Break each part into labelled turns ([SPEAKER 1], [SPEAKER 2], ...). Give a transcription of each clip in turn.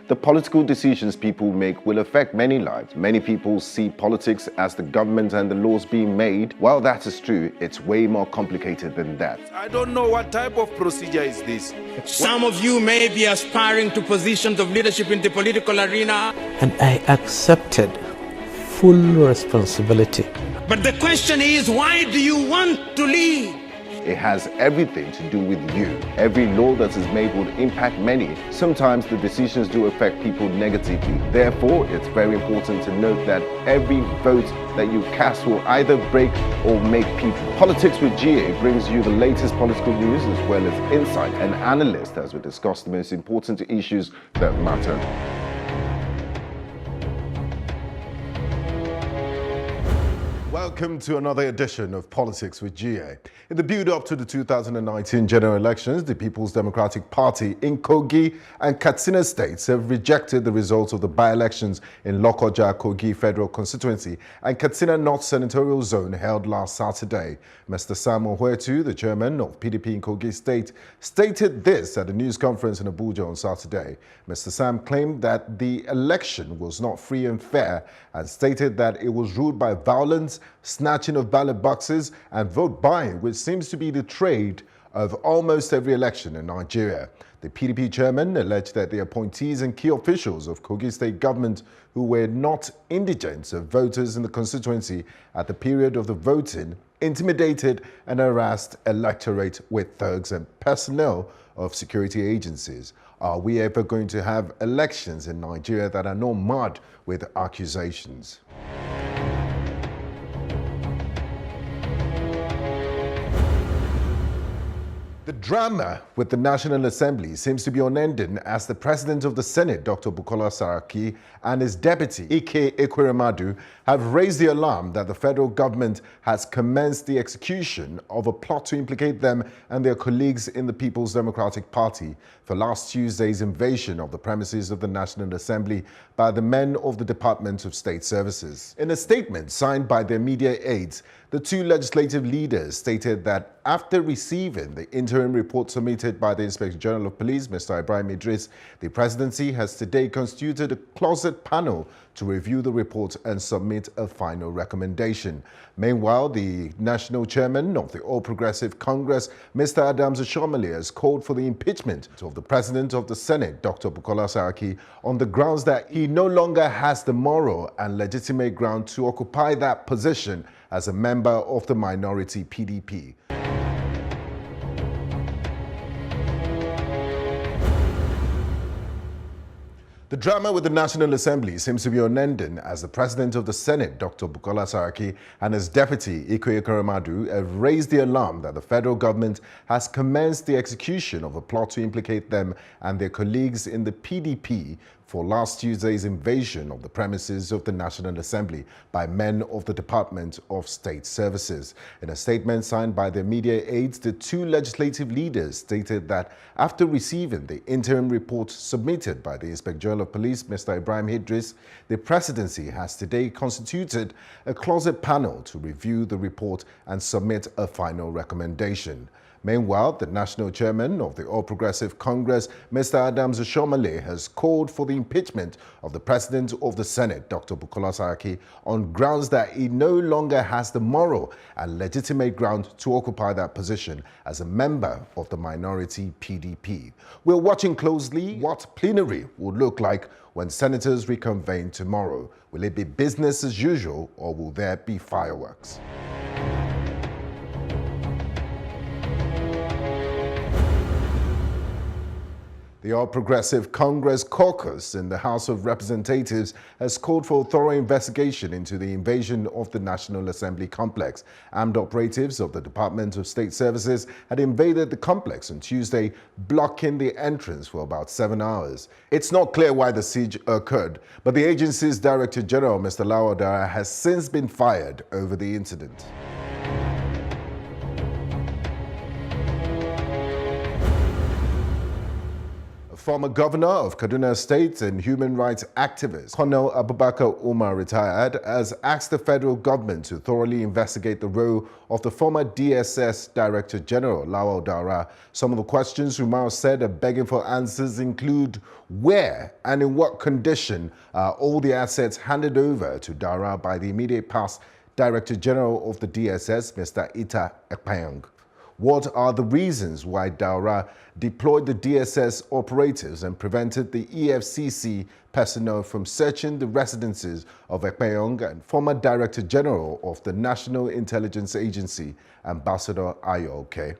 [SPEAKER 1] The political decisions people make will affect many lives. Many people see politics as the government and the laws being made. While that is true, it's way more complicated than that.
[SPEAKER 2] I don't know what type of procedure is this.
[SPEAKER 3] Some of you may be aspiring to positions of leadership in the political arena.
[SPEAKER 4] And I accepted full responsibility.
[SPEAKER 3] But the question is, why do you want to lead?
[SPEAKER 1] It has everything to do with you. Every law that is made will impact many. Sometimes the decisions do affect people negatively. Therefore, it's very important to note that every vote that you cast will either break or make people. Politics with GA brings you the latest political news as well as insight and analysis as we discuss the most important issues that matter. Welcome to another edition of Politics with GA. In the build-up to the 2019 general elections, the People's Democratic Party in Kogi and Katsina states have rejected the results of the by-elections in Lokoja Kogi Federal Constituency and Katsina North Senatorial Zone held last Saturday. Mr. Sam Ohuetu, the chairman of PDP in Kogi State, stated this at a news conference in Abuja on Saturday. Mr. Sam claimed that the election was not free and fair and stated that it was ruled by violence, snatching of ballot boxes and vote buying, which seems to be the trade of almost every election in Nigeria. The PDP chairman alleged that the appointees and key officials of Kogi State government who were not indigents of voters in the constituency at the period of the voting intimidated and harassed electorate with thugs and personnel of security agencies. Are we ever going to have elections in Nigeria that are not marred with accusations? The drama with the National Assembly seems to be unending as the President of the Senate, Dr. Bukola Saraki, and his deputy, Ike Ekweremadu, have raised the alarm that the federal government has commenced the execution of a plot to implicate them and their colleagues in the People's Democratic Party for last Tuesday's invasion of the premises of the National Assembly by the men of the Department of State Services. In a statement signed by their media aides, the two legislative leaders stated that after receiving the interim report submitted by the Inspector General of Police, Mr. Ibrahim Idris, the presidency has today constituted a closet panel to review the report and submit a final recommendation. Meanwhile, the national chairman of the All Progressive Congress, Mr. Adams Ashomale, has called for the impeachment of the President of the Senate, Dr. Bukola Saraki, on the grounds that he no longer has the moral and legitimate ground to occupy that position as a member of the minority PDP. The drama with the National Assembly seems to be unending as the President of the Senate, Dr. Bukola Saraki, and his deputy, Ike Ekweremadu, have raised the alarm that the federal government has commenced the execution of a plot to implicate them and their colleagues in the PDP for last Tuesday's invasion of the premises of the National Assembly by men of the Department of State Services. In a statement signed by their media aides, the two legislative leaders stated that after receiving the interim report submitted by the Inspector General of Police, Mr. Ibrahim Idris, the presidency has today constituted a closet panel to review the report and submit a final recommendation. Meanwhile, the national chairman of the All Progressive Congress, Mr. Adams Ashomale, has called for the impeachment of the President of the Senate, Dr. Bukola Saraki, on grounds that he no longer has the moral and legitimate ground to occupy that position as a member of the minority PDP. We're watching closely what plenary will look like when senators reconvene tomorrow. Will it be business as usual or will there be fireworks? The All Progressive Congress caucus in the House of Representatives has called for a thorough investigation into the invasion of the National Assembly complex. Armed operatives of the Department of State Services had invaded the complex on Tuesday, blocking the entrance for about 7 hours. It's not clear why the siege occurred, but the agency's Director General, Mr. Lawadara, has since been fired over the incident. Former governor of Kaduna State and human rights activist Colonel Abubakar Umar, retired, has asked the federal government to thoroughly investigate the role of the former DSS Director General Lawal Daura. Some of the questions Umar said are begging for answers include where and in what condition are all the assets handed over to Daura by the immediate past Director General of the DSS, Mr. Ita Ekpayong. What are the reasons why Daura deployed the DSS operatives and prevented the EFCC personnel from searching the residences of Ekpayong and former Director General of the National Intelligence Agency, Ambassador Ayo?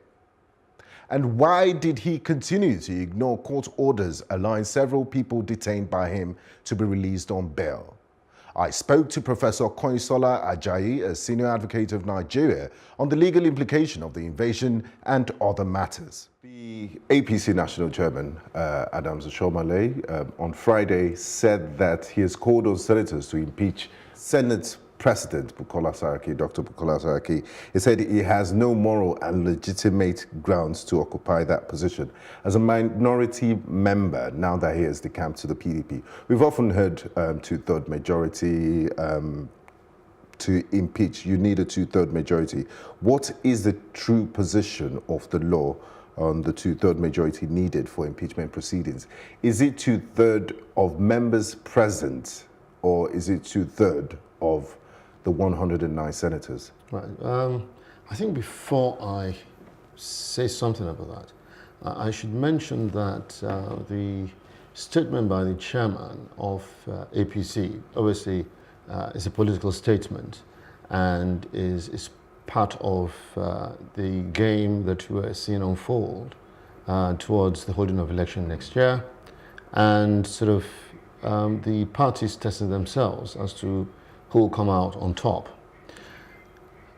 [SPEAKER 1] And why did he continue to ignore court orders allowing several people detained by him to be released on bail? I spoke to Professor Konyinsola Ajayi, a senior advocate of Nigeria, on the legal implication of the invasion and other matters. The APC National Chairman, Adams Oshiomhole, on Friday said that he has called on senators to impeach Senate President Bukola Saraki, Dr. Bukola Saraki. He said he has no moral and legitimate grounds to occupy that position. As a minority member, now that he has decamped to the PDP, we've often heard two-third majority to impeach. You need a two-third majority. What is the true position of the law on the two-third majority needed for impeachment proceedings? Is it two-third of members present, or is it two-third of the 109 senators?
[SPEAKER 5] Right. I think before I say something about that, I should mention that the statement by the chairman of APC obviously is a political statement and is part of the game that we are seeing unfold towards the holding of election next year, and sort of the parties testing themselves as to who will come out on top.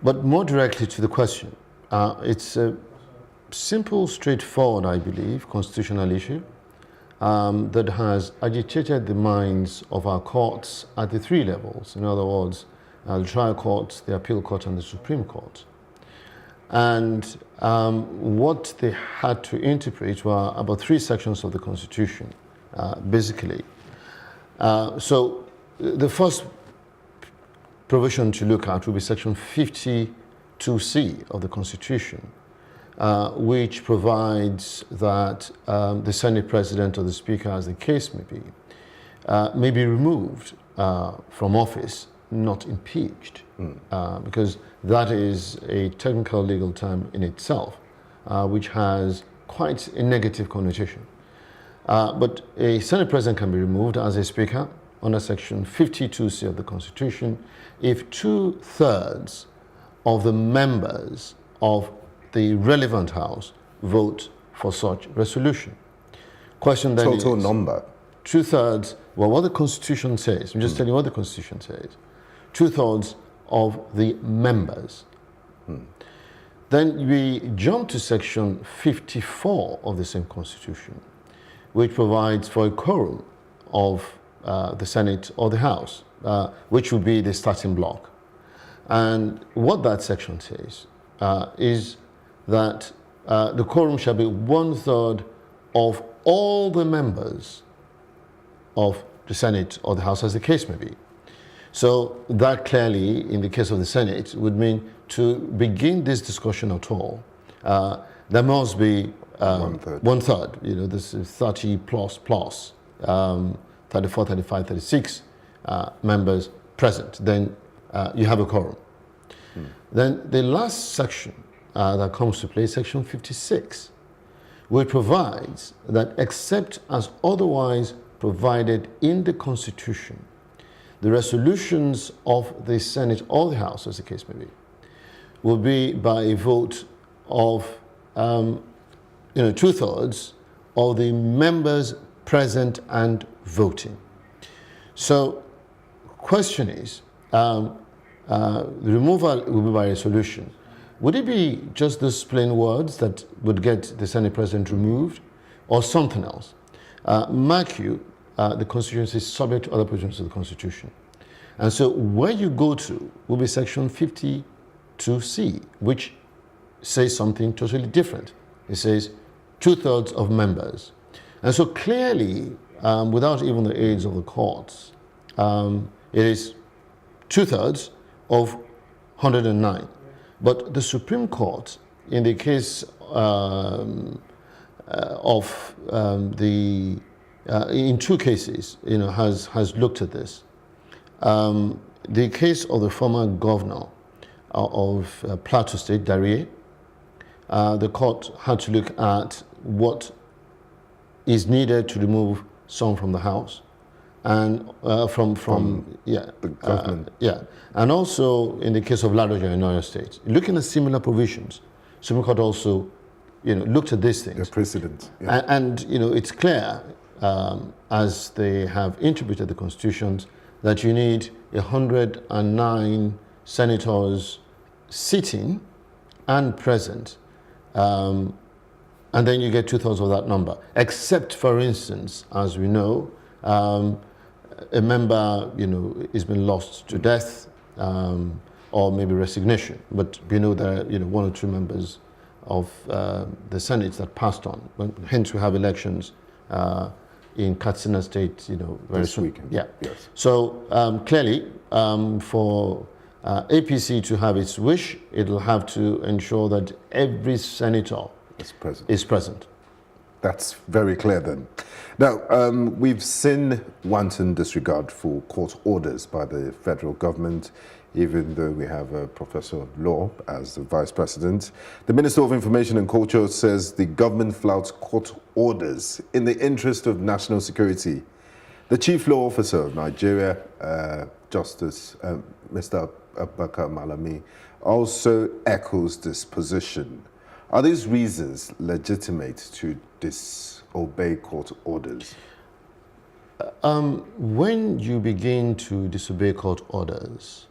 [SPEAKER 5] But more directly to the question, it's a simple, straightforward, I believe, constitutional issue that has agitated the minds of our courts at the three levels. In other words, the trial courts, the appeal court, and the Supreme Court. And what they had to interpret were about three sections of the Constitution, basically. So the first provision to look at will be section 52C of the Constitution, which provides that the Senate President or the Speaker, as the case may be removed from office, not impeached, because that is a technical legal term in itself, which has quite a negative connotation. But a Senate President can be removed as a Speaker under section 52C of the Constitution if 2/3 of the members of the relevant House vote for such resolution. Question then
[SPEAKER 1] Total
[SPEAKER 5] is,
[SPEAKER 1] number.
[SPEAKER 5] 2/3, well, what the Constitution says, I'm just telling you what the Constitution says, 2/3 of the members. Then we jump to section 54 of the same Constitution, which provides for a quorum of the Senate or the House, which would be the starting block. And what that section says is that the quorum shall be 1/3 of all the members of the Senate or the House, as the case may be. So that clearly, in the case of the Senate, would mean to begin this discussion at all, there must be 1/3. You know, this is 30 plus, 34, 35, 36 members present. Then you have a quorum. Then the last section that comes to play is section 56, which provides that except as otherwise provided in the Constitution, the resolutions of the Senate or the House, as the case may be, will be by a vote of 2/3 of the members present and voting. So, question is, the removal will be by resolution. Would it be just those plain words that would get the Senate President removed, or something else? Mark you, the Constitution is subject to other provisions of the Constitution. And so where you go to will be section 52C, which says something totally different. It says 2/3 of members. And so clearly, without even the aids of the courts, it is 2/3 of 109. But the Supreme Court, in the case in two cases, has looked at this. The case of the former governor of Plateau State, Darie, the court had to look at what is needed to remove some from the house, and from
[SPEAKER 1] the government.
[SPEAKER 5] and also in the case of Ladoja in Oyo State, looking at similar provisions, Supreme Court also, looked at these things.
[SPEAKER 1] The precedent. Yeah.
[SPEAKER 5] And it's clear, as they have interpreted the constitutions, that you need 109 senators sitting and present, and then you get 2/3 of that number. Except, for instance, as we know, a member, has been lost to death, or maybe resignation. But there are, one or two members of the Senate that passed on. Hence, we have elections in Katsina State, very
[SPEAKER 1] This
[SPEAKER 5] soon.
[SPEAKER 1] weekend.
[SPEAKER 5] Yeah.
[SPEAKER 1] Yes.
[SPEAKER 5] So clearly, for APC to have its wish, it'll have to ensure that every senator is present.
[SPEAKER 1] That's very clear then. Now, we've seen wanton disregard for court orders by the federal government, even though we have a professor of law as the vice president. The Minister of Information and Culture says the government flouts court orders in the interest of national security. The chief law officer of Nigeria, Justice Mr. Abubakar Malami, also echoes this position. Are these reasons legitimate to disobey court orders?
[SPEAKER 5] When you begin to disobey court orders,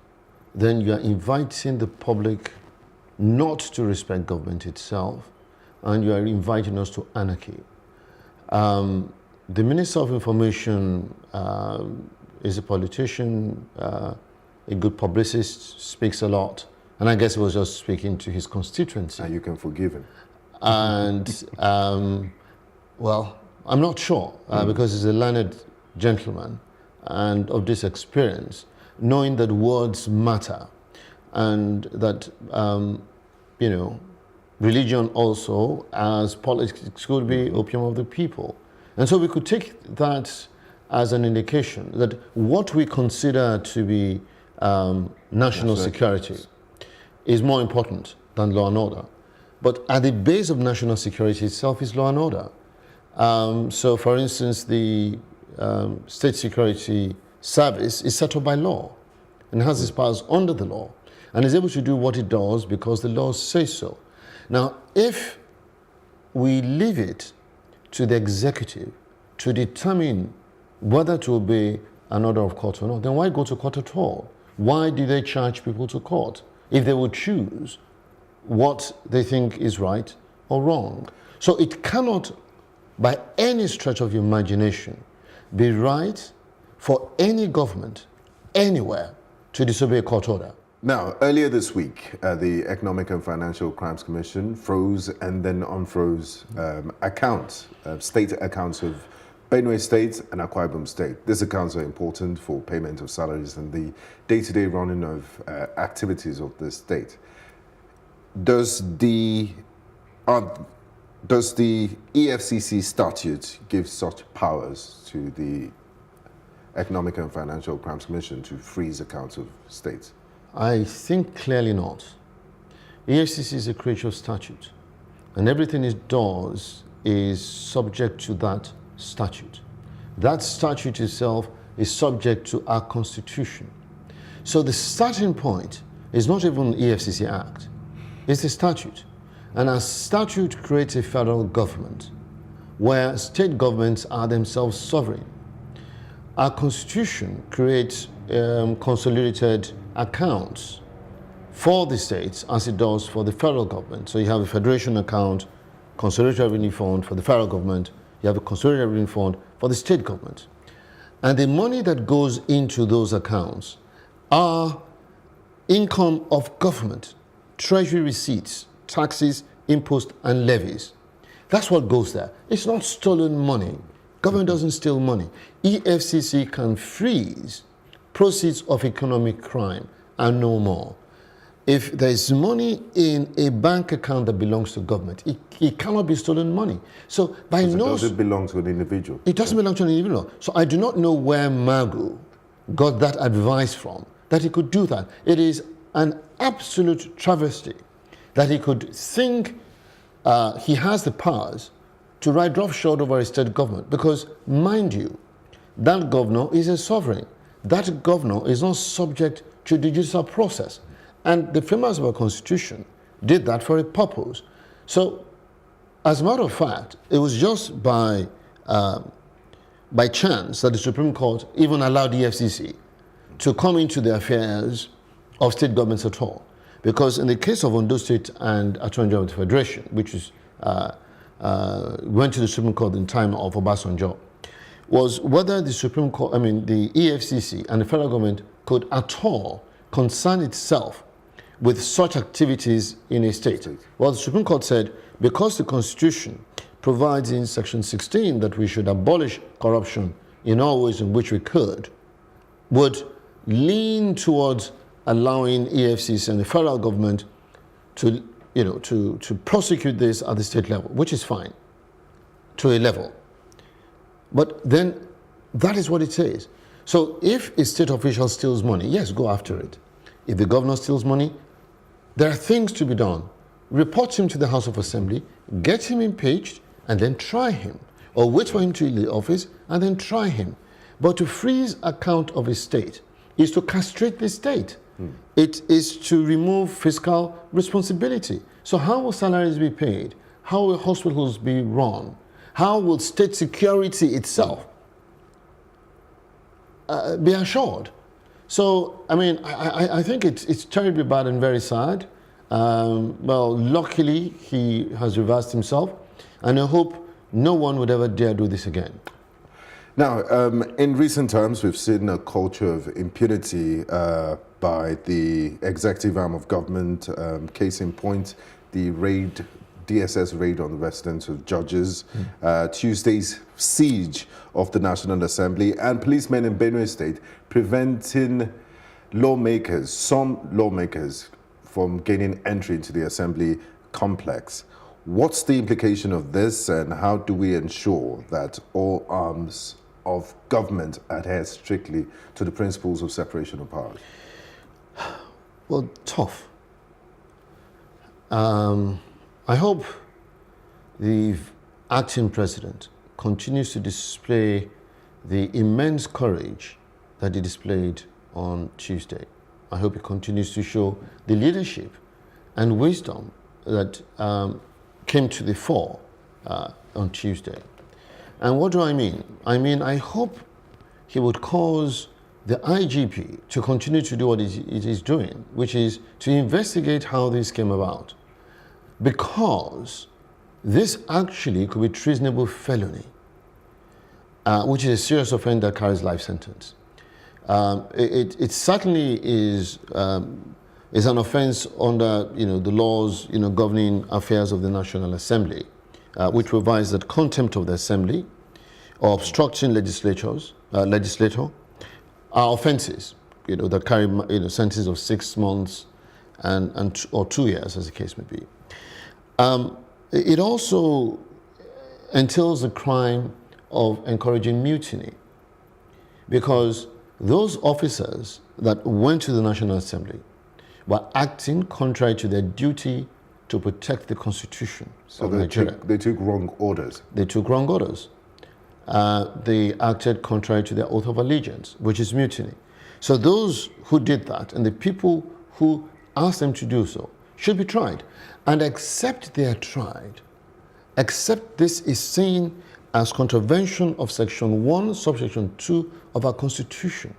[SPEAKER 5] then you are inviting the public not to respect government itself, and you are inviting us to anarchy. The Minister of Information is a politician, a good publicist, speaks a lot, and I guess he was just speaking to his constituency.
[SPEAKER 1] And you can forgive him.
[SPEAKER 5] And, well, I'm not sure, because he's a learned gentleman and of this experience, knowing that words matter and that, religion also, as politics, could be opium of the people. And so we could take that as an indication that what we consider to be national security is more important than law and order. But at the base of national security itself is law and order. So, for instance, the State Security Service is set up by law and has its powers under the law and is able to do what it does because the laws say so. Now, if we leave it to the executive to determine whether to obey an order of court or not, then why go to court at all? Why do they charge people to court if they would choose what they think is right or wrong? So it cannot, by any stretch of imagination, be right for any government anywhere to disobey a court order.
[SPEAKER 1] Now, earlier this week, the Economic and Financial Crimes Commission froze and then unfroze state accounts of Benue State and Akwa Ibom State. These accounts are important for payment of salaries and the day-to-day running of activities of the state. Does the EFCC statute give such powers to the Economic and Financial Crimes Commission to freeze accounts of states?
[SPEAKER 5] I think clearly not. EFCC is a creature of statute, and everything it does is subject to that statute. That statute itself is subject to our Constitution. So the starting point is not even EFCC Act, it's the statute. And our statute creates a federal government where state governments are themselves sovereign. Our Constitution creates consolidated accounts for the states as it does for the federal government. So you have a federation account, consolidated revenue fund for the federal government, you have a consolidated revenue fund for the state government. And the money that goes into those accounts are income of government, treasury receipts, taxes, imposts, and levies. That's what goes there. It's not stolen money. Government doesn't steal money. EFCC can freeze proceeds of economic crime and no more. If there's money in a bank account that belongs to government, it cannot be stolen money. So by no...
[SPEAKER 1] Does it belong to an individual?
[SPEAKER 5] It doesn't belong to an individual. So I do not know where Magu got that advice from, that he could do that. It is an absolute travesty that he could think he has the powers to ride roughshod over a state government, because, mind you, that governor is a sovereign. That governor is not subject to the judicial process. And the framers of our constitution did that for a purpose. So, as a matter of fact, it was just by chance that the Supreme Court even allowed the EFCC to come into the affairs of state governments at all. Because in the case of Ondo State and Attorney General of the Federation, which is went to the Supreme Court in time of Obasanjo, was whether the Supreme Court, the EFCC and the federal government could at all concern itself with such activities in a state. Well, the Supreme Court said, because the Constitution provides in Section 16 that we should abolish corruption in all ways in which we could, would lean towards allowing EFCC and the federal government to prosecute this at the state level, which is fine, to a level. But then that is what it says. So if a state official steals money, yes, go after it. If the governor steals money, there are things to be done. Report him to the House of Assembly, get him impeached, and then try him. Or wait for him to leave the office and then try him. But to freeze account of a state is to castrate the state. It is to remove fiscal responsibility. So how will salaries be paid? How will hospitals be run? How will state security itself be assured? So, I think it's terribly bad and very sad. Well, luckily, he has reversed himself, and I hope no one would ever dare do this again.
[SPEAKER 1] Now, in recent times, we've seen a culture of impunity by the executive arm of government. Case in point, the DSS raid on the residence of judges, Tuesday's siege of the National Assembly, and policemen in Benue State preventing some lawmakers from gaining entry into the assembly complex. What's the implication of this, and how do we ensure that all arms of government adhere strictly to the principles of separation of powers?
[SPEAKER 5] Well, tough. I hope the acting president continues to display the immense courage that he displayed on Tuesday. I hope he continues to show the leadership and wisdom that came to the fore on Tuesday. And what do I mean? I hope he would cause the IGP to continue to do what it is doing, which is to investigate how this came about. Because this actually could be treasonable felony, which is a serious offense that carries life sentence. It certainly is an offense under the laws governing affairs of the National Assembly, which provides that contempt of the Assembly or obstructing legislator are offenses that carry sentences of 6 months or 2 years, as the case may be. It also entails the crime of encouraging mutiny, because those officers that went to the National Assembly were acting contrary to their duty to protect the Constitution of Nigeria.
[SPEAKER 1] They took wrong orders.
[SPEAKER 5] They took wrong orders. They acted contrary to their oath of allegiance, which is mutiny. So those who did that and the people who asked them to do so should be tried. And except they are tried, except this is seen as contravention of Section 1, Subsection 2 of our Constitution,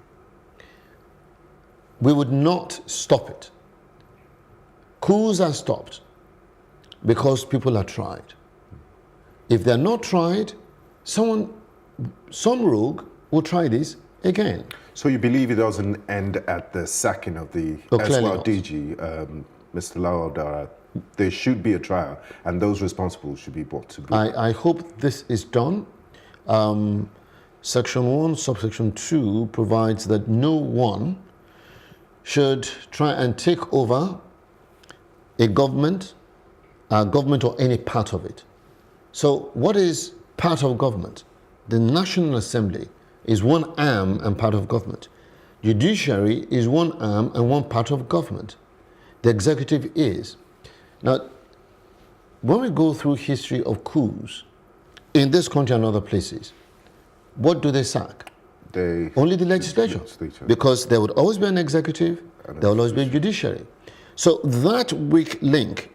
[SPEAKER 5] we would not stop it. Coups are stopped because people are tried. If they're not tried, some rogue will try this again.
[SPEAKER 1] So you believe it doesn't end at the sacking of the SYDG, Mr. Lawal Dara? there should be a trial and those responsible should be brought to book.
[SPEAKER 5] I hope this is done. Section 1, subsection 2 provides that no one should try and take over a government or any part of it. So what is part of government? The National Assembly is one arm and part of government. Judiciary is one arm and one part of government. The executive is. Now, when we go through history of coups in this country and other places, what do they sack? Only the legislature. Because there would always be an executive, there will always be a judiciary. So that weak link,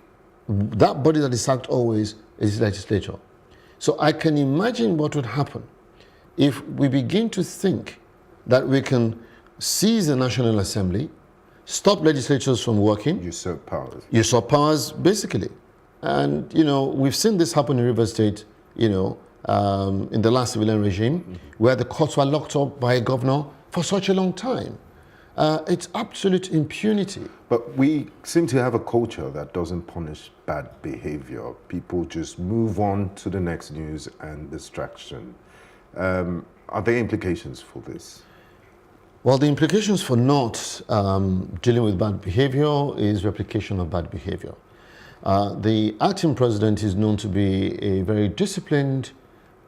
[SPEAKER 5] that body that is sacked always is the legislature. So I can imagine what would happen if we begin to think that we can seize the National Assembly, stop legislatures from working.
[SPEAKER 1] Usurp powers.
[SPEAKER 5] Usurp powers, basically. And, you know, we've seen this happen in River State, you know, in the last civilian regime, where the courts were locked up by a governor for such a long time. It's absolute impunity.
[SPEAKER 1] But we seem to have a culture that doesn't punish bad behavior. People just move on to the next news and distraction. Are there implications for this?
[SPEAKER 5] Well, the implications for not dealing with bad behavior is replication of bad behavior. The acting president is known to be a very disciplined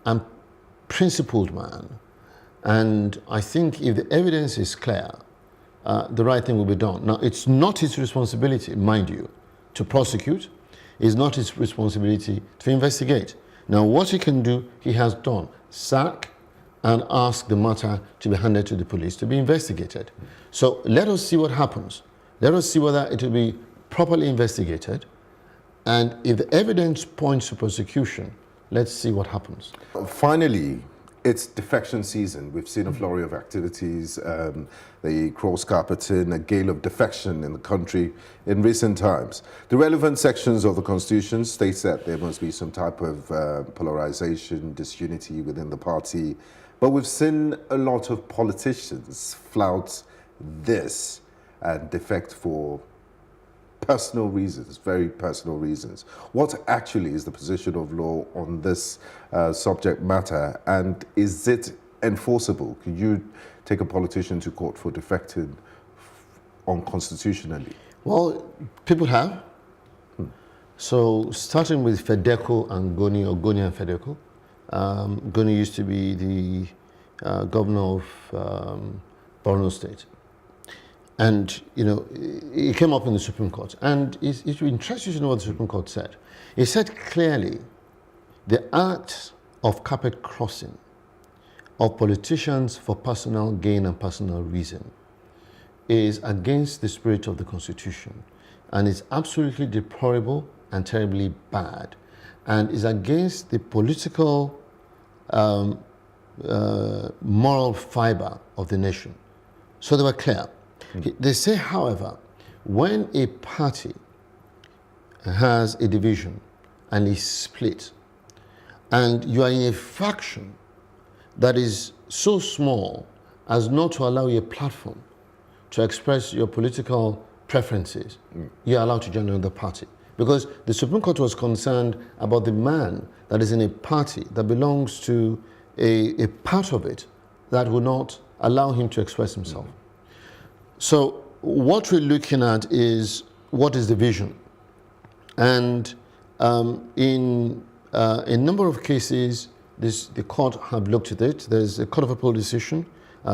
[SPEAKER 5] and principled man. And I think if the evidence is clear, the right thing will be done. Now, it's not his responsibility, mind you, to prosecute. It's not his responsibility to investigate. Now, what he can do, he has done. Sack and ask the matter to be handed to the police to be investigated. So let us see what happens. Let us see whether it will be properly investigated. And if the evidence points to prosecution, let's see what happens.
[SPEAKER 1] Finally, it's defection season. We've seen a flurry of activities, the cross-carpeting, a gale of defection in the country in recent times. The relevant sections of the Constitution states that there must be some type of polarization, disunity within the party. But we've seen a lot of politicians flout this and defect for personal reasons, very personal reasons. What actually is the position of law on this subject matter, and is it enforceable? Could you take a politician to court for defecting unconstitutionally?
[SPEAKER 5] Well, people have. So starting with Fedeco and Goni, or Goni and Fedeco. Goni used to be the governor of Borno State. And, you know, it came up in the Supreme Court. And it would interest you to know what the Supreme Court said. It said clearly the act of carpet crossing of politicians for personal gain and personal reason is against the spirit of the Constitution and is absolutely deplorable and terribly bad and is against the political moral fiber of the nation. So they were clear. They say, however, when a party has a division and is split, and you are in a faction that is so small as not to allow you a platform to express your political preferences, you're allowed to join another party. Because the Supreme Court was concerned about the man that is in a party that belongs to a part of it that would not allow him to express himself. So what we're looking at is what is the vision. And in a number of cases, the court have looked at it. There's a Court of Appeal decision,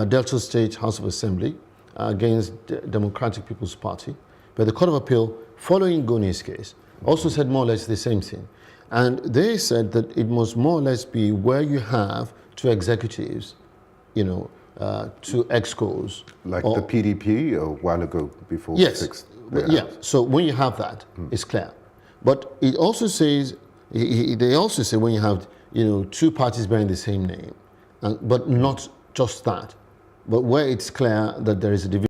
[SPEAKER 5] Delta State House of Assembly against Democratic People's Party. But the Court of Appeal, following Goni's case, also said more or less the same thing. And they said that it must more or less be where you have two executives, you know, to excos.
[SPEAKER 1] Like the PDP a while ago before
[SPEAKER 5] yes,
[SPEAKER 1] the 6th.
[SPEAKER 5] Yeah, so when you have that, it's clear. But it also says, they also say when you have, you know, two parties bearing the same name, but not just that, but where it's clear that there is a division.